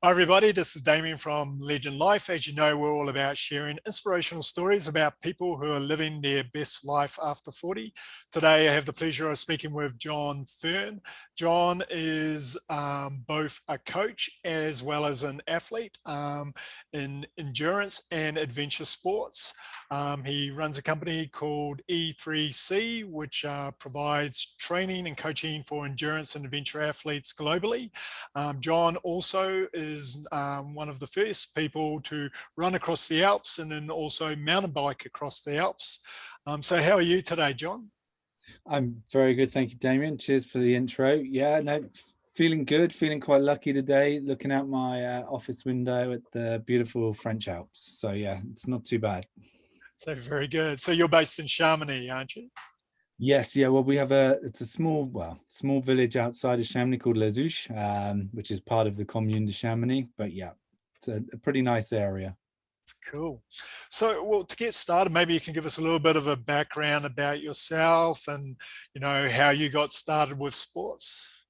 Hi everybody, this is Damien from Legend Life. As you know, we're all about sharing inspirational stories about people who are living their best life after 40. Today I have the pleasure of speaking with Jon Fearne. Jon is both a coach as well as an athlete in endurance and adventure sports. He runs a company called E3C, which provides training and coaching for endurance and adventure athletes globally. Jon also is one of the first people to run across the Alps and then also mountain bike across the Alps. So how are you today, Jon? I'm very good, thank you, Damien. Cheers for the intro. Yeah, no, feeling good, feeling quite lucky today, looking out my office window at the beautiful French Alps. So yeah, it's not too bad. So very good. So you're based in Chamonix, aren't you? Yes, yeah, well, it's a small village outside of Chamonix called Les Ouches, which is part of the commune de Chamonix. But yeah, it's a pretty nice area. Cool. So, well, to get started, maybe you can give us a little bit of a background about yourself and, how you got started with sports.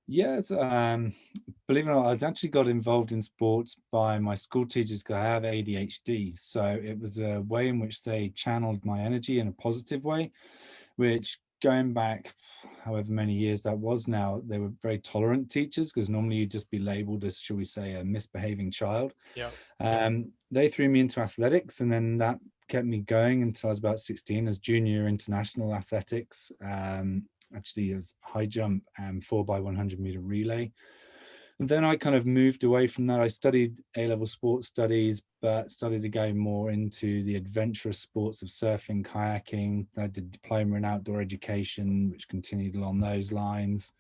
Yes, believe it or not, I actually got involved in sports by my school teachers because I have ADHD. So it was a way in which they channeled my energy in a positive way, which going back however many years that was now, they were very tolerant teachers because normally you'd just be labeled as, shall we say, a misbehaving child. Yeah. They threw me into athletics, and then that kept me going until I was about 16 as junior international athletics. Actually, as high jump and 4x100 meter relay. And then I kind of moved away from that. I studied A-level sports studies, but started to go more into the adventurous sports of surfing, kayaking. I did a diploma in outdoor education, which continued along those lines.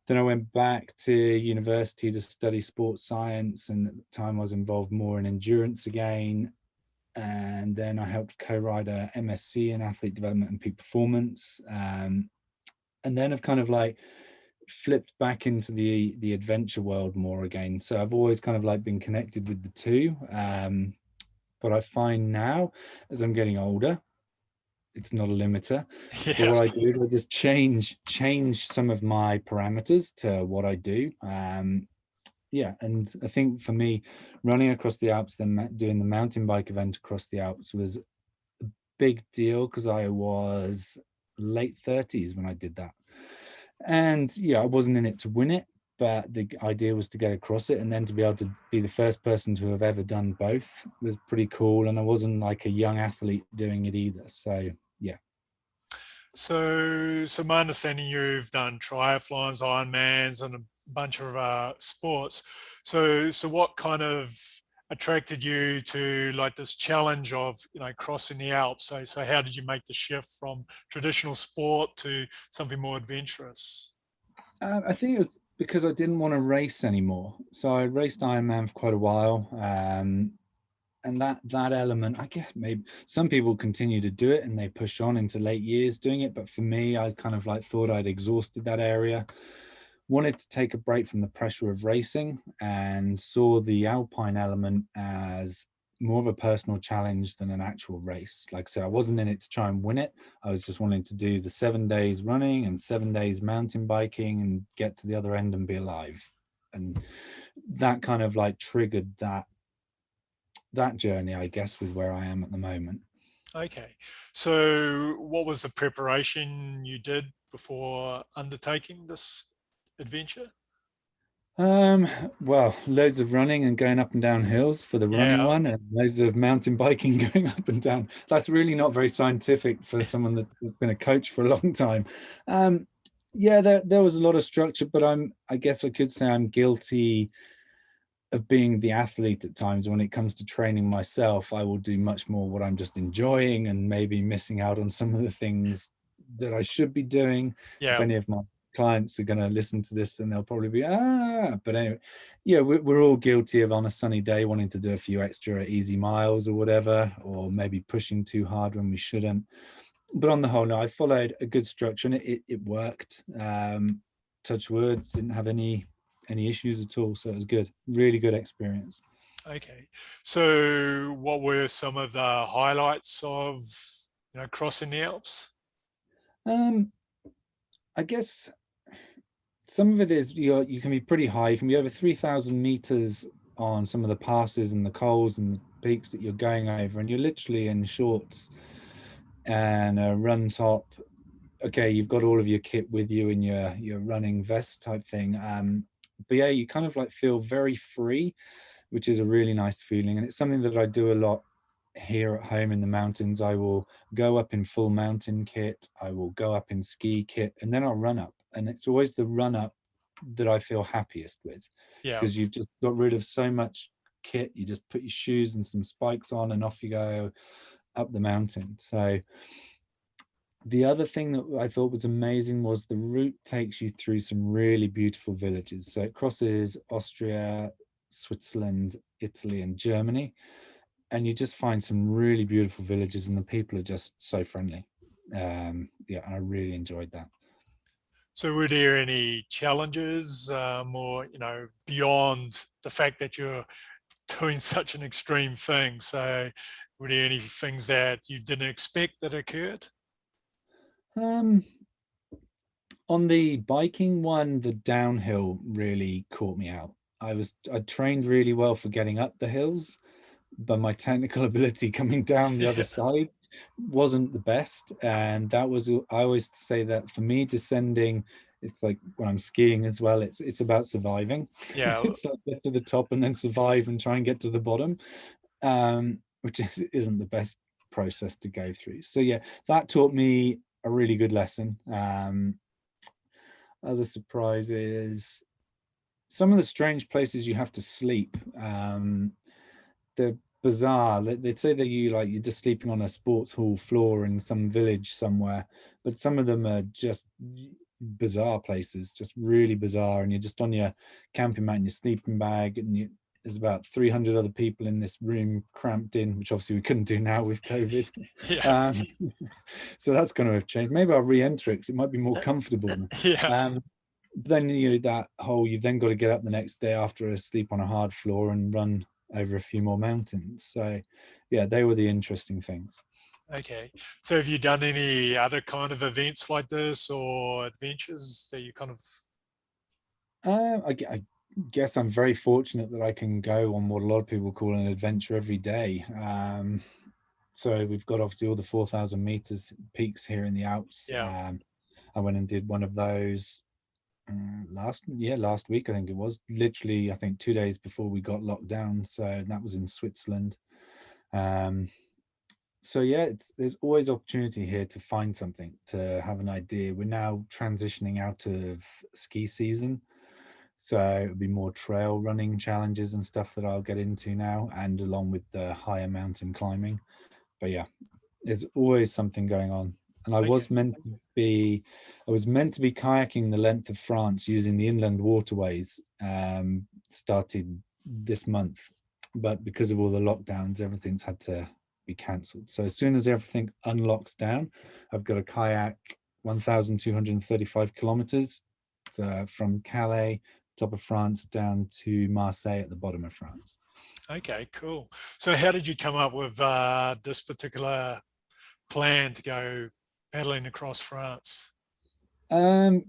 Then I went back to university to study sports science, and at the time I was involved more in endurance again. And then I helped co-write a MSc in athlete development and peak performance. And then I've kind of like flipped back into the adventure world more again. So I've always kind of like been connected with the two. But I find now, as I'm getting older, it's not a limiter. But Yeah. what I do is I just change some of my parameters to what I do. Yeah, and I think for me, running across the Alps, then doing the mountain bike event across the Alps was a big deal because I was late 30s when I did that. And yeah, I wasn't in it to win it, but the idea was to get across it, and then to be able to be the first person to have ever done both was pretty cool. And I wasn't like a young athlete doing it either. So yeah. So my understanding, you've done triathlons, Ironmans, and a bunch of sports. So what kind of attracted you to like this challenge of crossing the Alps? So how did you make the shift from traditional sport to something more adventurous? I think it was because I didn't want to race anymore. So I raced Ironman for quite a while. And that element, I guess maybe some people continue to do it and they push on into late years doing it. But for me, I kind of like thought I'd exhausted that area, wanted to take a break from the pressure of racing, and saw the alpine element as more of a personal challenge than an actual race. Like I said, I wasn't in it to try and win it. I was just wanting to do the 7 days running and 7 days mountain biking and get to the other end and be alive. And that kind of like triggered that journey, I guess, with where I am at the moment. Okay. So what was the preparation you did before undertaking this adventure? Um, well, loads of running and going up and down hills for the running Yeah. one, and loads of mountain biking going up and down. That's really not very scientific for someone that's been a coach for a long time. Um, yeah, there was a lot of structure, but I guess I could say I'm guilty of being the athlete at times. When it comes to training myself, I will do much more what I'm just enjoying and maybe missing out on some of the things that I should be doing. If Yeah. any of my clients are going to listen to this, then they'll probably be, but anyway, yeah, we're all guilty of on a sunny day wanting to do a few extra easy miles or whatever, or maybe pushing too hard when we shouldn't. But on the whole, no, I followed a good structure and it worked. Touch wood, didn't have any issues at all. So it was good, really good experience. Okay. So what were some of the highlights of, crossing the Alps? Um, I guess some of it is you can be pretty high. You can be over 3,000 meters on some of the passes and the cols and the peaks that you're going over, and you're literally in shorts and a run top. Okay, you've got all of your kit with you in your running vest type thing. But yeah, you kind of like feel very free, which is a really nice feeling. And it's something that I do a lot here at home in the mountains. I will go up in full mountain kit, I will go up in ski kit, and then I'll run up. And it's always the run up that I feel happiest with, Yeah. because you've just got rid of so much kit. You just put your shoes and some spikes on and off you go up the mountain. So the other thing that I thought was amazing was the route takes you through some really beautiful villages. So it crosses Austria, Switzerland, Italy, and Germany. And you just find some really beautiful villages, and the people are just so friendly. Yeah, I really enjoyed that. So were there any challenges, or, beyond the fact that you're doing such an extreme thing? So were there any things that you didn't expect that occurred? Um, on the biking one, the downhill really caught me out. I trained really well for getting up the hills, but my technical ability coming down the other Yeah. side wasn't the best. And that was, I always say that for me, descending, it's like when I'm skiing as well, it's about surviving. Yeah. It's like get to the top and then survive and try and get to the bottom, which isn't the best process to go through. So yeah, that taught me a really good lesson. Other surprises, some of the strange places you have to sleep. They're bizarre. They say that you're just sleeping on a sports hall floor in some village somewhere, but some of them are just bizarre places, just really bizarre. And you're just on your camping mat and your sleeping bag, and there's about 300 other people in this room cramped in, which obviously we couldn't do now with COVID. Yeah. Um, so that's going to have changed. Maybe I'll re-enter it because it might be more comfortable. Yeah. Then that whole, you've then got to get up the next day after a sleep on a hard floor and run over a few more mountains. So yeah, they were the interesting things. Okay. So have you done any other kind of events like this or adventures that you kind of? I guess I'm very fortunate that I can go on what a lot of people call an adventure every day. So we've got obviously all the 4,000 meters peaks here in the Alps. Yeah. I went and did one of those last week, I think it was, literally, I think 2 days before we got locked down. So that was in Switzerland. So yeah, there's always opportunity here to find something, to have an idea. We're now transitioning out of ski season, so it'll be more trail running challenges and stuff that I'll get into now, and along with the higher mountain climbing. But yeah, there's always something going on. And I Okay. was meant to be, kayaking the length of France using the inland waterways, started this month, but because of all the lockdowns, everything's had to be cancelled. So as soon as everything unlocks down, I've got a kayak 1,235 kilometers from Calais, top of France, down to Marseille at the bottom of France. Okay, cool. So how did you come up with this particular plan to go paddling across France? Um,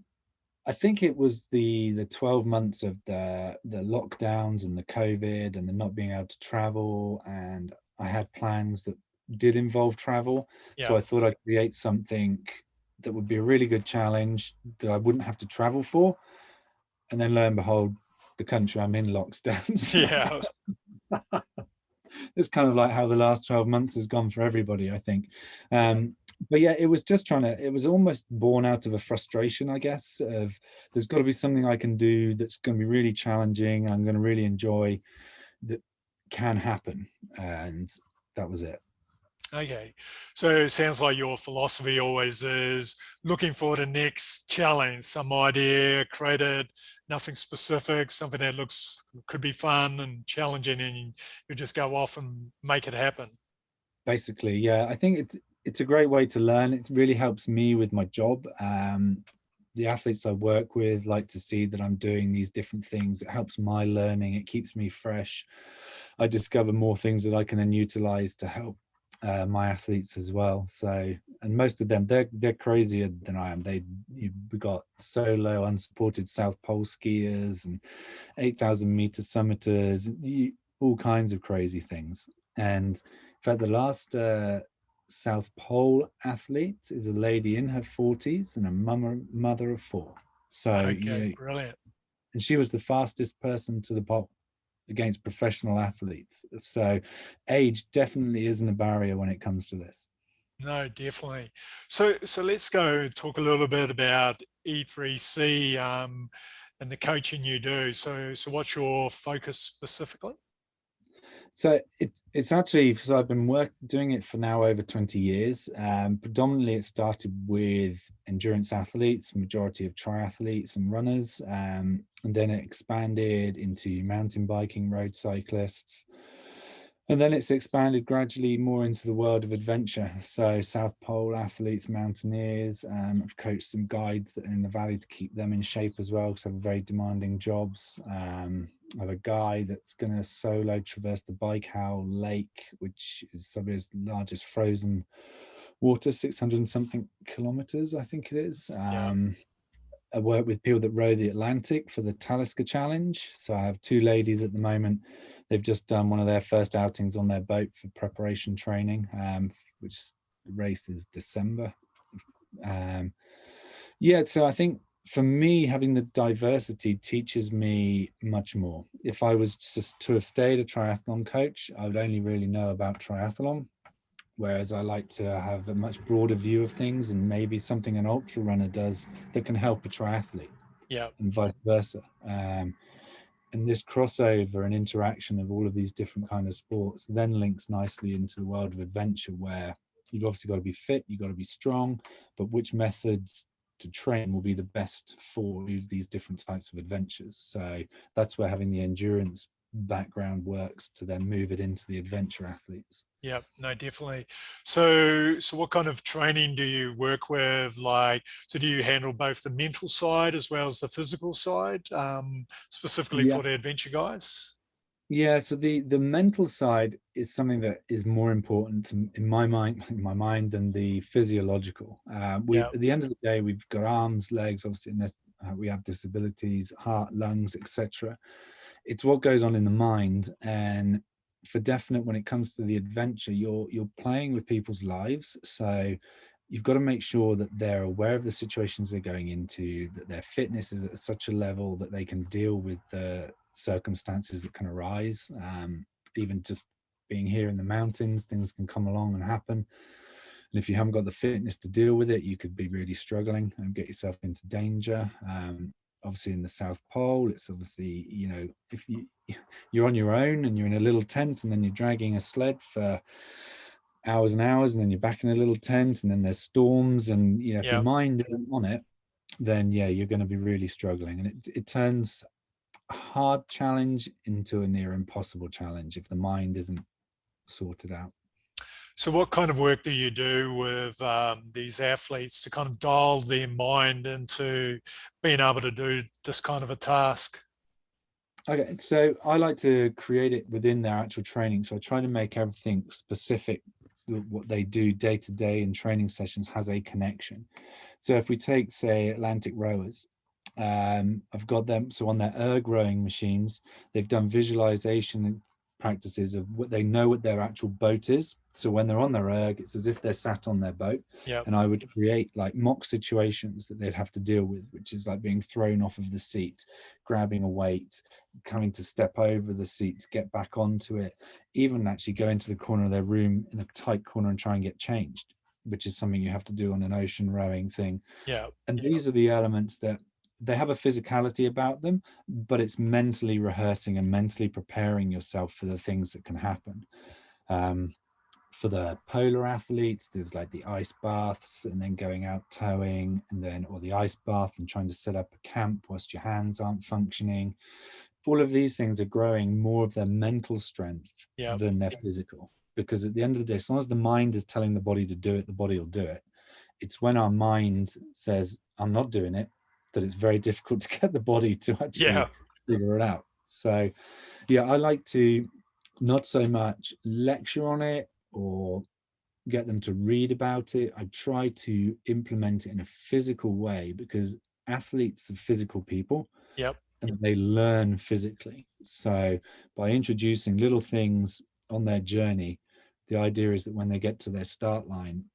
I think it was the 12 months of the lockdowns and the COVID and the not being able to travel, and I had plans that did involve travel. So Yeah. I thought I'd create something that would be a really good challenge that I wouldn't have to travel for. And then lo and behold, the country I'm in locks down. So Yeah. it's kind of like how the last 12 months has gone for everybody, I think. But yeah, it was just it was almost born out of a frustration, I guess, of there's got to be something I can do that's going to be really challenging and I'm going to really enjoy, that can happen. And that was it. Okay. So it sounds like your philosophy always is looking for the next challenge, some idea created, nothing specific, something that could be fun and challenging, and you just go off and make it happen. Basically, yeah, I think it's a great way to learn. It really helps me with my job. The athletes I work with like to see that I'm doing these different things. It helps my learning. It keeps me fresh. I discover more things that I can then utilize to help my athletes as well. So, and most of them, they're crazier than I am. We got solo unsupported South Pole skiers and 8,000-meter summiters, all kinds of crazy things. And in fact, the last South Pole athlete is a lady in her 40s and a mother of four. So, Okay, brilliant. and she was the fastest person to the pole against professional athletes. So age definitely isn't a barrier when it comes to this. No, definitely. So let's go talk a little bit about E3C and the coaching you do. So what's your focus specifically? So it's actually, so I've been doing it for now over 20 years. Predominantly it started with endurance athletes, majority of triathletes and runners, and then it expanded into mountain biking, road cyclists. And then it's expanded gradually more into the world of adventure. So South Pole athletes, mountaineers, I've coached some guides in the valley to keep them in shape as well, because I have very demanding jobs. I have a guy that's going to solo traverse the Baikal Lake, which is Siberia's largest frozen water, 600 and something kilometers, I think it is. Yeah. I work with people that row the Atlantic for the Talisker Challenge. So I have two ladies at the moment. They've just done one of their first outings on their boat for preparation training, which the race is December. Yeah, so I think for me, having the diversity teaches me much more. If I was just to have stayed a triathlon coach, I would only really know about triathlon. Whereas I like to have a much broader view of things, and maybe something an ultra runner does that can help a triathlete, Yeah. and vice versa. And this crossover and interaction of all of these different kind of sports then links nicely into the world of adventure, where you've obviously got to be fit, you've got to be strong, but which methods to train will be the best for these different types of adventures. So that's where having the endurance background works to then move it into the adventure athletes. Yeah, no, definitely. So what kind of training do you work with? Like, so do you handle both the mental side as well as the physical side, specifically Yeah. for the adventure guys? Yeah, so the mental side is something that is more important in my mind than the physiological. We Yeah, at the end of the day, we've got arms, legs, obviously, and we have disabilities, heart, lungs, etc. It's what goes on in the mind, and for definite, when it comes to the adventure, you're playing with people's lives, so you've got to make sure that they're aware of the situations they're going into, that their fitness is at such a level that they can deal with the circumstances that can arise. Even just being here in the mountains, things can come along and happen. And if you haven't got the fitness to deal with it, you could be really struggling and get yourself into danger. Obviously in the South Pole, it's obviously, if you're on your own and you're in a little tent and then you're dragging a sled for hours and hours, and then you're back in a little tent, and then there's storms, and if your yeah. mind isn't on it, then yeah, you're going to be really struggling, and it turns a hard challenge into a near impossible challenge if the mind isn't sorted out. So what kind of work do you do with these athletes to kind of dial their mind into being able to do this kind of a task? Okay, so I like to create it within their actual training, so I try to make everything specific. What they do day to day in training sessions has a connection. So if we take, say, Atlantic rowers, I've got them, so on their erg rowing machines, they've done visualization practices of what they know what their actual boat is. So when they're on their erg, it's as if they're sat on their boat. Yeah, And I would create like mock situations that they'd have to deal with, which is like being thrown off of the seat, grabbing a weight, coming to step over the seats, get back onto it, even actually go into the corner of their room in a tight corner and try and get changed, which is something you have to do on an ocean rowing thing. yeah, And these are the elements that they have a physicality about them, but it's mentally rehearsing and mentally preparing yourself for the things that can happen. Um, for the polar athletes, there's like the ice baths and then going out towing, and then, or the ice bath and trying to set up a camp whilst your hands aren't functioning. All of these things are growing more of their mental strength yeah, than their physical. Because at the end of the day, as long as the mind is telling the body to do it, the body will do it. It's when our mind says, I'm not doing it, that it's very difficult to get the body to yeah, actually figure it out. So, yeah, I like to not so much lecture on it or get them to read about it. I try to implement it in a physical way, because athletes are physical people Yep. and they learn physically. So by introducing little things on their journey, the idea is that when they get to their start line,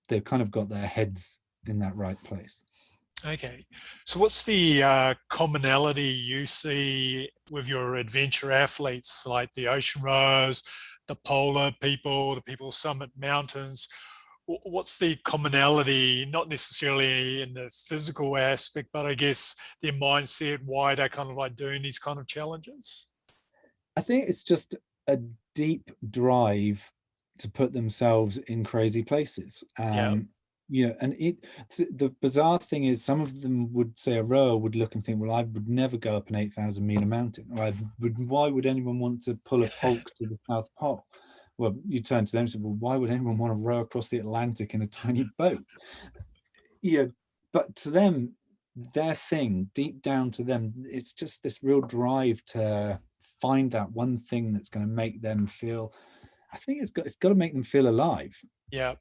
they've kind of got their heads in that right place. Okay. So what's the commonality you see with your adventure athletes, like the ocean rowers, the polar people, the people who summit mountains? What's the commonality, not necessarily in the physical aspect, but I guess their mindset, why they're kind of like doing these kind of challenges? I think it's just a deep drive to put themselves in crazy places. Yeah. And the bizarre thing is, some of them would say, a rower would look and think, well, I would never go up an 8,000 meter mountain, or why would anyone want to pull a hulk to the South Pole? Well, you turn to them and say, well, why would anyone want to row across the Atlantic in a tiny boat? Yeah, but to them, their thing, deep down to them, it's just this real drive to find that one thing that's going to make them feel. I think it's got to make them feel alive. Yeah.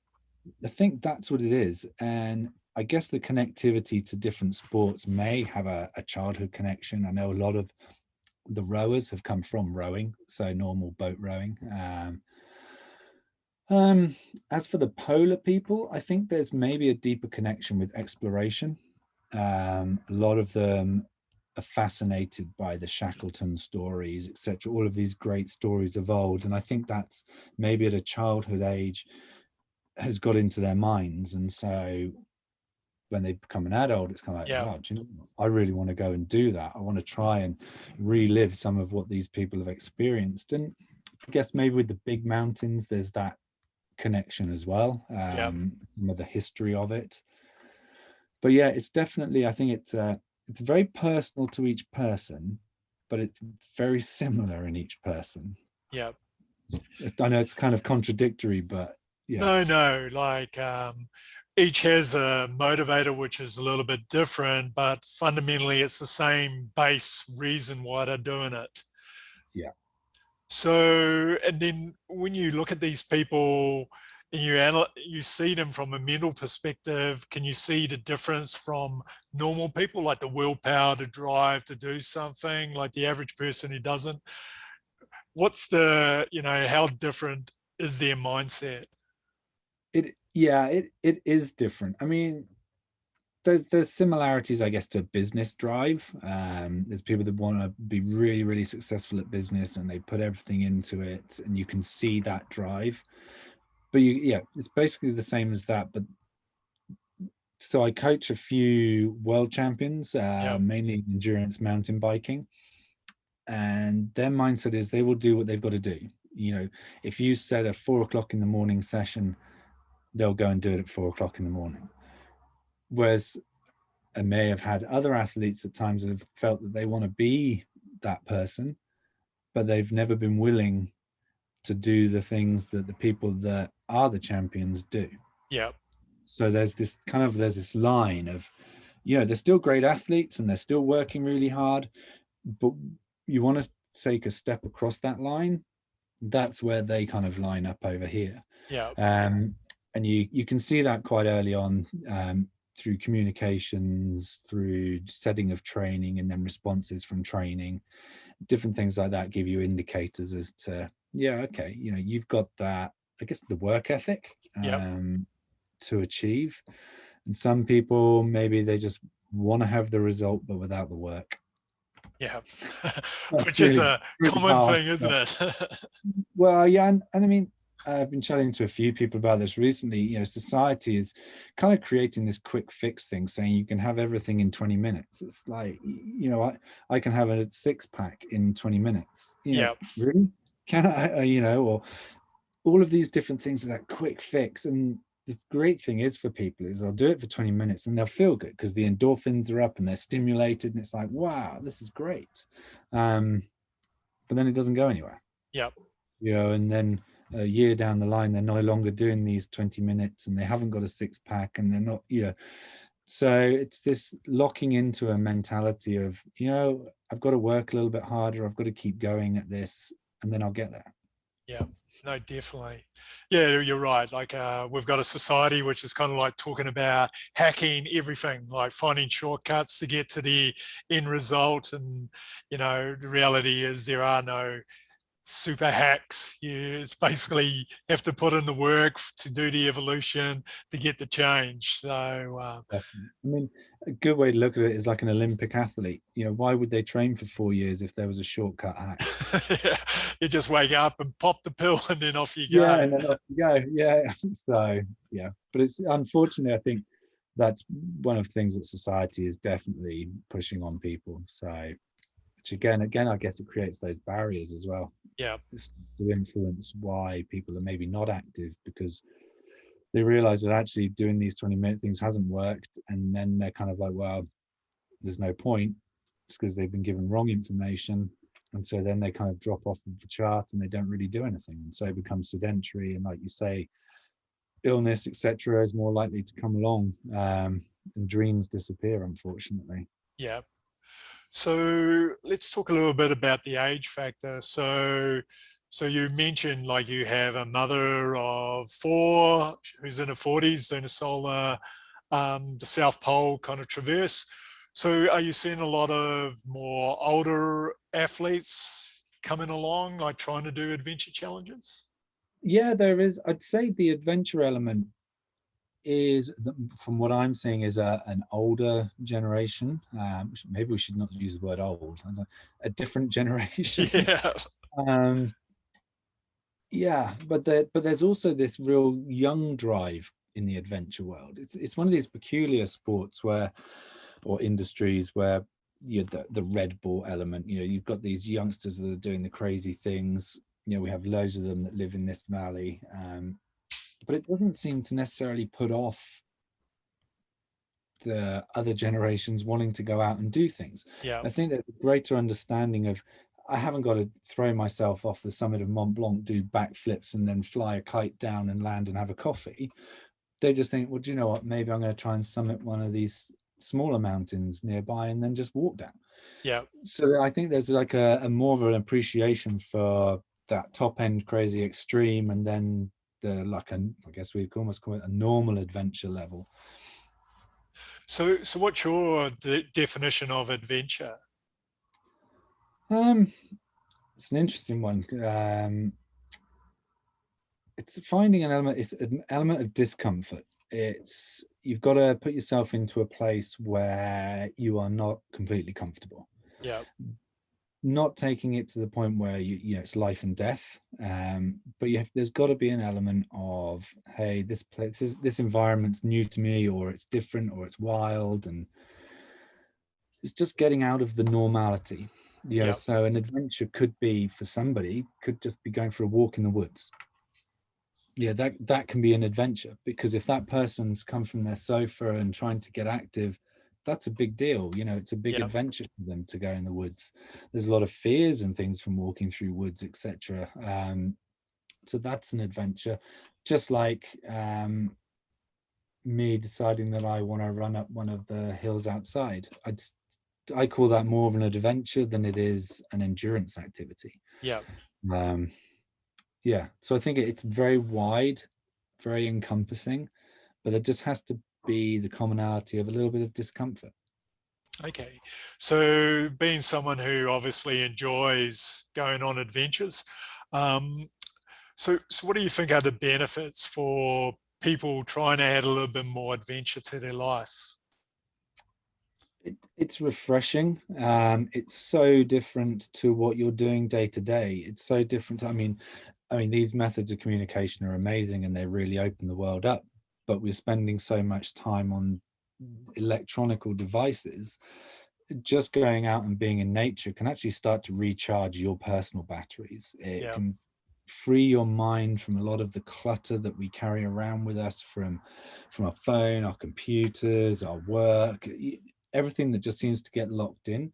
I think that's what it is. And I guess the connectivity to different sports may have a childhood connection. I know a lot of the rowers have come from rowing, so normal boat rowing. As for the polar people, I think there's maybe a deeper connection with exploration. A lot of them are fascinated by the Shackleton stories, etc. All of these great stories of old, and I think that's maybe at a childhood age has got into their minds, and so when they become an adult, it's kind of like, Yeah. wow, do you know what? I really want to go and do that. I want to try and relive some of what these people have experienced. And I guess maybe with the big mountains, there's that connection as well, Yeah. some of the history of it. But yeah, it's definitely, I think it's very personal to each person, but it's very similar in each person. Yeah. I know it's kind of contradictory, but yeah. No, like each has a motivator which is a little bit different, but fundamentally it's the same base reason why they're doing it. Yeah. So, and then when you look at these people and you see them from a mental perspective, can you see the difference from normal people, like the willpower to drive to do something, like the average person who doesn't? What's how different is their mindset? It is different. I mean, there's similarities, I guess, to business drive. There's people that want to be really, really successful at business and they put everything into it, and you can see that drive. But it's basically the same as that. But so I coach a few world champions, Yeah. mainly endurance mountain biking, and their mindset is they will do what they've got to do. If you set a 4 o'clock in the morning session, they'll go and do it at 4 o'clock in the morning. Whereas I may have had other athletes at times that have felt that they want to be that person, but they've never been willing to do the things that the people that are the champions do. Yeah. So there's this line of, they're still great athletes and they're still working really hard, but you want to take a step across that line. That's where they kind of line up over here. Yeah. And you can see that quite early on, through communications, through setting of training, and then responses from training. Different things like that give you indicators as to, okay, you've got that, I guess, the work ethic Yeah. to achieve. And some people, maybe they just want to have the result but without the work. Yeah. That's Which is really, a really common hard. thing, isn't it? Well, yeah, and I mean, I've been chatting to a few people about this recently. Society is kind of creating this quick fix thing, saying you can have everything in 20 minutes. It's like, I can have a 6-pack in 20 minutes. Yeah. Really? Can I, or all of these different things are that quick fix. And the great thing is for people is they'll do it for 20 minutes and they'll feel good because the endorphins are up and they're stimulated. And it's like, wow, this is great. But then it doesn't go anywhere. Yeah. And then a year down the line, they're no longer doing these 20 minutes and they haven't got a 6-pack and they're not, so it's this locking into a mentality of, I've got to work a little bit harder. I've got to keep going at this and then I'll get there. Yeah. No, definitely. Yeah, you're right. Like we've got a society which is kind of like talking about hacking everything, like finding shortcuts to get to the end result. And, the reality is there are no super hacks. It's basically have to put in the work to do the evolution to get the change. So Definitely. I mean, a good way to look at it is like an Olympic athlete. Why would they train for 4 years if there was a shortcut hack? yeah, you just wake up and pop the pill and then off you Yeah, go. and then off you go. Yeah. So yeah, but it's unfortunately, I think that's one of the things that society is definitely pushing on people. So, which again, I guess it creates those barriers as well. Yeah, It's to influence why people are maybe not active because they realize that actually doing these 20-minute things hasn't worked, and then they're kind of like, well, there's no point. It's because they've been given wrong information, and so then they kind of drop off of the chart and they don't really do anything, and so it becomes sedentary, and like you say, illness, etc., is more likely to come along, and dreams disappear, unfortunately. yeah. So let's talk a little bit about the age factor. So you mentioned like you have a mother of four who's in her 40s doing a solar, the South Pole kind of traverse. So are you seeing a lot of more older athletes coming along, like trying to do adventure challenges? Yeah, there is. I'd say the adventure element is, from what I'm seeing, is an older generation. Maybe we should not use the word old. A different generation. Yeah, um, yeah, but there's also this real young drive in the adventure world. It's one of these peculiar sports where, or industries where, the Red Bull element. You've got these youngsters that are doing the crazy things. We have loads of them that live in this valley, but it doesn't seem to necessarily put off the other generations wanting to go out and do things. yeah, I think there's a greater understanding of, I haven't got to throw myself off the summit of Mont Blanc, do backflips, and then fly a kite down and land and have a coffee. They just think, well, do you know what? Maybe I'm going to try and summit one of these smaller mountains nearby and then just walk down. yeah. So I think there's like a more of an appreciation for that top end crazy extreme, and then I guess we could almost call it a normal adventure level. So what's your definition of adventure? Um, it's an interesting one. It's finding an element. It's an element of discomfort. It's, you've got to put yourself into a place where you are not completely comfortable, Yeah, not taking it to the point where it's life and death. But there's got to be an element of, hey, this environment's new to me, or it's different, or it's wild, and it's just getting out of the normality. yeah, So an adventure could be, for somebody, could just be going for a walk in the woods. Yeah, that can be an adventure, because if that person's come from their sofa and trying to get active, that's a big deal. It's a big yeah, adventure for them to go in the woods. There's a lot of fears and things from walking through woods, etc. So that's an adventure. Just like me deciding that I want to run up one of the hills outside, I call that more of an adventure than it is an endurance activity. yeah. um, yeah, so I think it's very wide, very encompassing, but there just has to be the commonality of a little bit of discomfort. Okay. So being someone who obviously enjoys going on adventures, um, so what do you think are the benefits for people trying to add a little bit more adventure to their life? It's refreshing. It's so different to what you're doing day to day. It's so different. I mean, these methods of communication are amazing and they really open the world up. But we're spending so much time on electronical devices. Just going out and being in nature can actually start to recharge your personal batteries. It Yeah, can free your mind from a lot of the clutter that we carry around with us, from our phone, our computers, our work, everything that just seems to get locked in.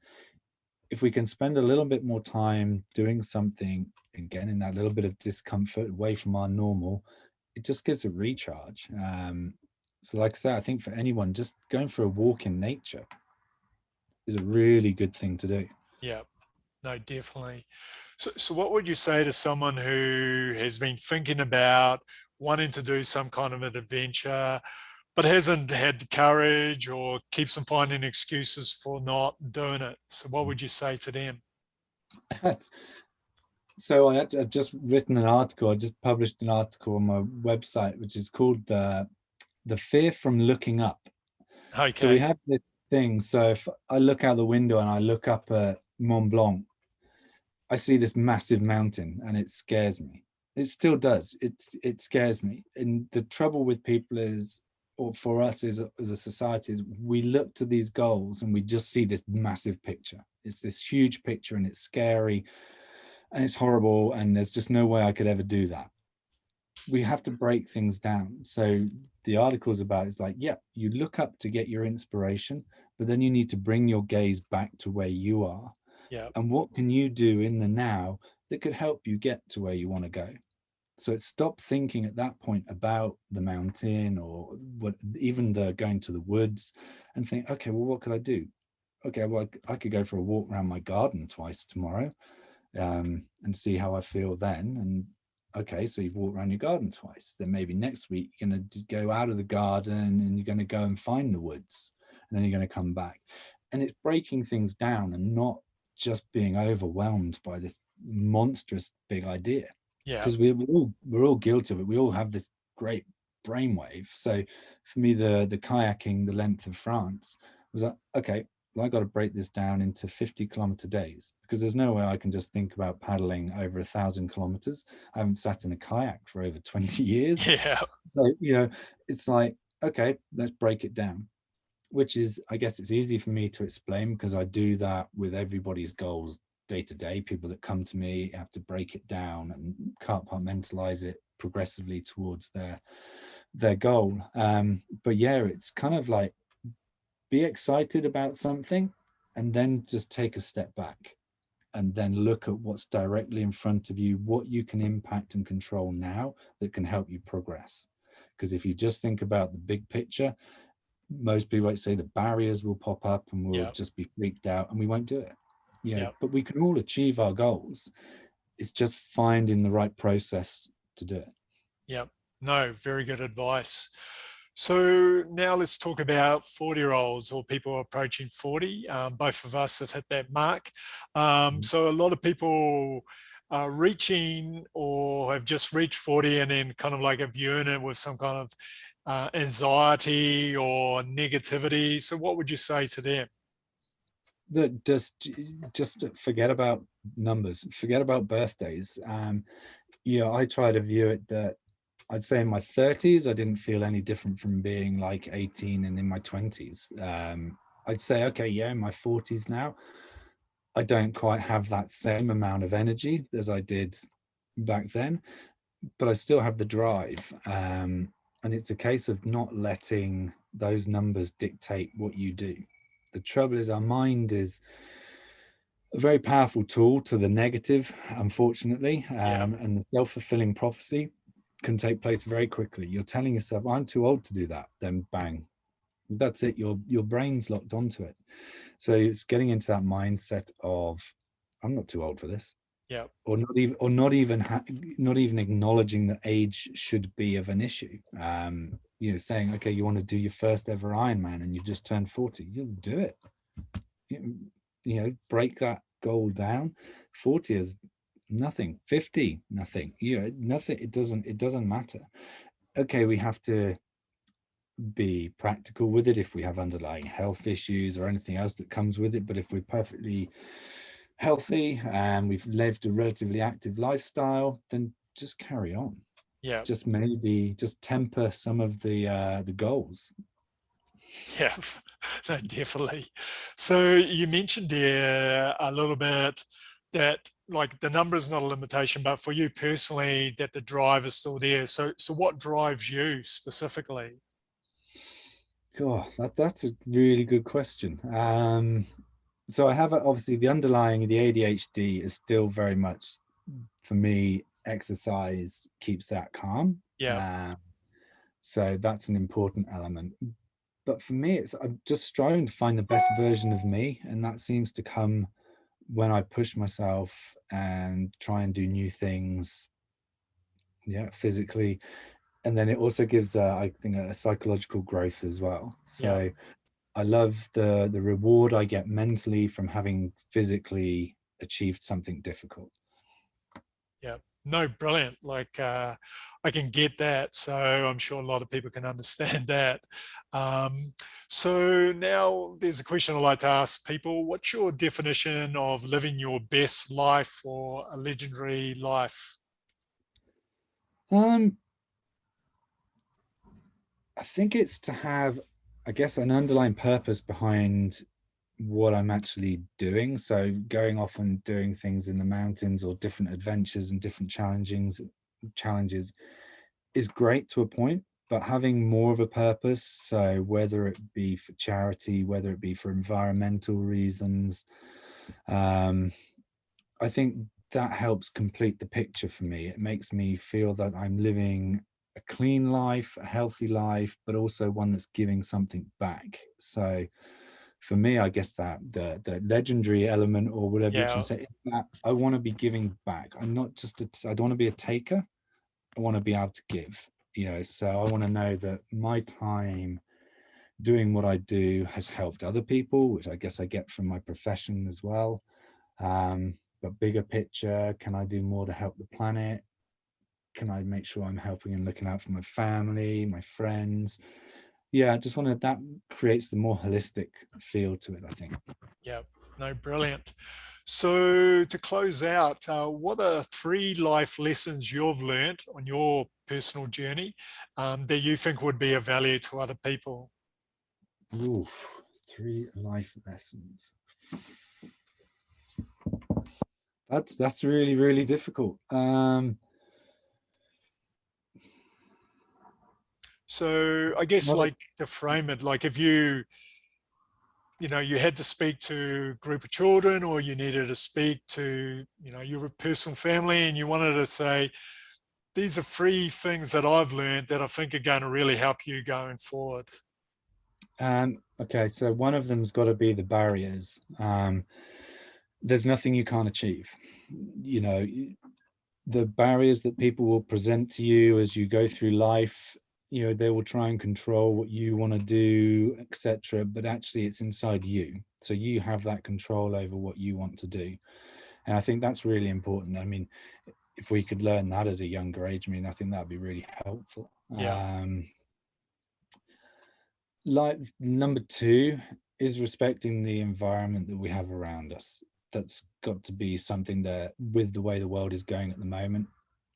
If we can spend a little bit more time doing something and getting that little bit of discomfort away from our normal, it just gives a recharge. So like I say, I think for anyone, just going for a walk in nature is a really good thing to do. yeah. No, definitely. So what would you say to someone who has been thinking about wanting to do some kind of an adventure, but hasn't had the courage or keeps on finding excuses for not doing it? So what would you say to them? So I've just written an article. I just published an article on my website, which is called the fear from looking up. So we Okay. have this thing. So if I look out the window and I look up at Mont Blanc, I see this massive mountain and it scares me. It still does. It scares me. And the trouble with people is, or for us as a society, is we look to these goals and we just see this massive picture. It's this huge picture and it's scary and it's horrible and there's just no way I could ever do that. We have to break things down. So the article's about is like, yeah, you look up to get your inspiration, but then you need to bring your gaze back to where you are. Yeah. And what can you do in the now that could help you get to where you want to go? So it's stop thinking at that point about the mountain or what, even the going to the woods, and think, okay, well, what could I do? Okay, well, I could go for a walk around my garden twice tomorrow, and see how I feel then. And okay, so you've walked around your garden twice. Then maybe next week you're going to go out of the garden and you're going to go and find the woods, and then you're going to come back. And it's breaking things down and not just being overwhelmed by this monstrous big idea, Yeah. because we're all guilty of it. We all have this great brainwave. So for me, the kayaking the length of France was like, okay, well, I got to break this down into 50-kilometer days, because there's no way I can just think about paddling over 1,000 kilometers. I haven't sat in a kayak for over 20 years. Yeah. So, it's like, okay, let's break it down, which is, I guess it's easy for me to explain because I do that with everybody's goals day to day. People that come to me have to break it down and compartmentalize it progressively towards their goal. But yeah, it's kind of like, be excited about something and then just take a step back and then look at what's directly in front of you, what you can impact and control now that can help you progress. Because if you just think about the big picture, most people might say the barriers will pop up and we'll Yeah. just be freaked out and we won't do it. Yeah. But we can all achieve our goals. It's just finding the right process to do it. Yeah. No, very good advice. So now let's talk about 40-year-olds or people approaching 40. Both of us have hit that mark. So a lot of people are reaching or have just reached 40 and then kind of like a viewing it with some kind of anxiety or negativity. So what would you say to them? That just forget about numbers, forget about birthdays. I try to view it that I'd say in my 30s, I didn't feel any different from being like 18 and in my 20s. I'd say, okay, yeah, in my 40s now, I don't quite have that same amount of energy as I did back then, but I still have the drive. And it's a case of not letting those numbers dictate what you do. The trouble is, our mind is a very powerful tool to the negative, unfortunately, Yeah. and the self-fulfilling prophecy can take place very quickly. You're telling yourself, I'm too old to do that, then bang, that's it. Your brain's locked onto it. So it's getting into that mindset of, I'm not too old for this, Yeah. or not even acknowledging that age should be of an issue. Saying, okay, you want to do your first ever Ironman and you just turned 40, you'll do it. Break that goal down. 40 is nothing. 50, nothing. Nothing. It doesn't matter. Okay, we have to be practical with it if we have underlying health issues or anything else that comes with it. But if we're perfectly healthy and we've lived a relatively active lifestyle, then just carry on. Yeah. Just maybe just temper some of the goals. Yeah, no, definitely. So you mentioned there a little bit that like the number is not a limitation, but for you personally, that the drive is still there. So what drives you specifically? God, that's a really good question. So I have obviously the underlying the ADHD is still very much, for me, exercise keeps that calm. Yeah, So that's an important element. But for me, I'm just striving to find the best version of me, and that seems to come when I push myself and try and do new things, yeah, physically, and then it also gives, I think, a psychological growth as well. Yeah. So I love the reward I get mentally from having physically achieved something difficult. Yeah. No, brilliant. Like, I can get that. So I'm sure a lot of people can understand that. Um, so now there's a question I like to ask people. What's your definition of living your best life or a legendary life? Um, I think it's to have, I guess, an underlying purpose behind what I'm actually doing. So going off and doing things in the mountains or different adventures and different challenges is great to a point, but having more of a purpose, so whether it be for charity, whether it be for environmental reasons, um, I think that helps complete the picture for me. It makes me feel that I'm living a clean life, a healthy life, but also one that's giving something back. So for me, I guess that the legendary element, or whatever you can Yeah. say, is that I want to be giving back. I'm not just I don't want to be a taker. I want to be able to give. So I want to know that my time doing what I do has helped other people, which I guess I get from my profession as well. But bigger picture, can I do more to help the planet? Can I make sure I'm helping and looking out for my family, my friends? Yeah, I just wanted that creates the more holistic feel to it, I think. Yeah. No, brilliant. So to close out, what are 3 life lessons you've learned on your personal journey that you think would be of value to other people? Ooh, 3 life lessons. That's really, really difficult. So I guess, Not a, like, to frame it, like if you had to speak to a group of children, or you needed to speak to your personal family, and you wanted to say, these are 3 things that I've learned that I think are going to really help you going forward. okay, so one of them's got to be the barriers. There's nothing you can't achieve. You know, the barriers that people will present to you as you go through life, they will try and control what you want to do, etc., but actually it's inside you, so you have that control over what you want to do. And I think that's really important. I mean, if we could learn that at a younger age, I mean, I think that'd be really helpful. Yeah. Like, number 2 is respecting the environment that we have around us. That's got to be something that, with the way the world is going at the moment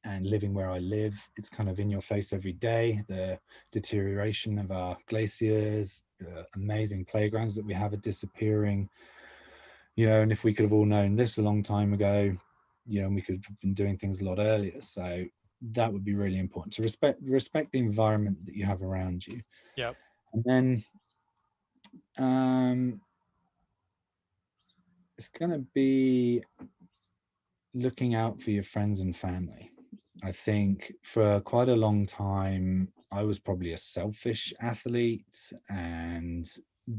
and living where I live, it's kind of in your face every day. The deterioration of our glaciers, the amazing playgrounds that we have are disappearing. And if we could have all known this a long time ago, we could have been doing things a lot earlier. So that would be really important, to respect the environment that you have around you. Yeah. And then it's going to be looking out for your friends and family. I think for quite a long time, I was probably a selfish athlete and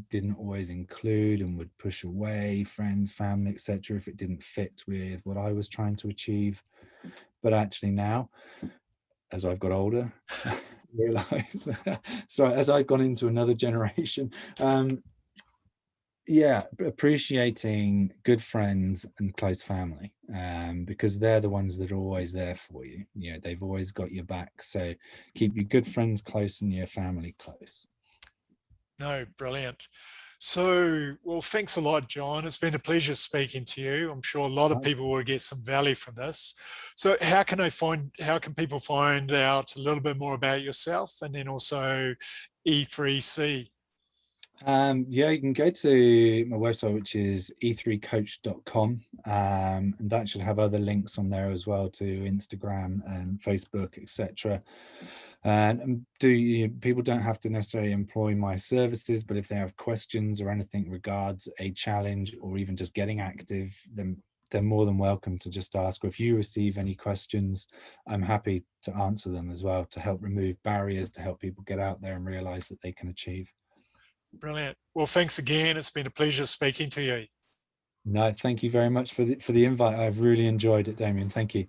didn't always include and would push away friends, family, etc., if it didn't fit with what I was trying to achieve. But actually now, as I've got older, realize, so as I've gone into another generation, yeah, appreciating good friends and close family, because they're the ones that are always there for you. They've always got your back. So keep your good friends close and your family close. No, brilliant. So, well, thanks a lot, Jon. It's been a pleasure speaking to you. I'm sure a lot of people will get some value from this. So how can people find out a little bit more about yourself, and then also E3C? Yeah, you can go to my website, which is e3coach.com, and that should have other links on there as well, to Instagram and Facebook, etc. And people don't have to necessarily employ my services, but if they have questions or anything regards a challenge or even just getting active, then they're more than welcome to just ask. Or if you receive any questions, I'm happy to answer them as well, to help remove barriers, to help people get out there and realize that they can achieve. Brilliant. Well, thanks again. It's been a pleasure speaking to you. No, thank you very much for the invite. I've really enjoyed it, Damien. Thank you.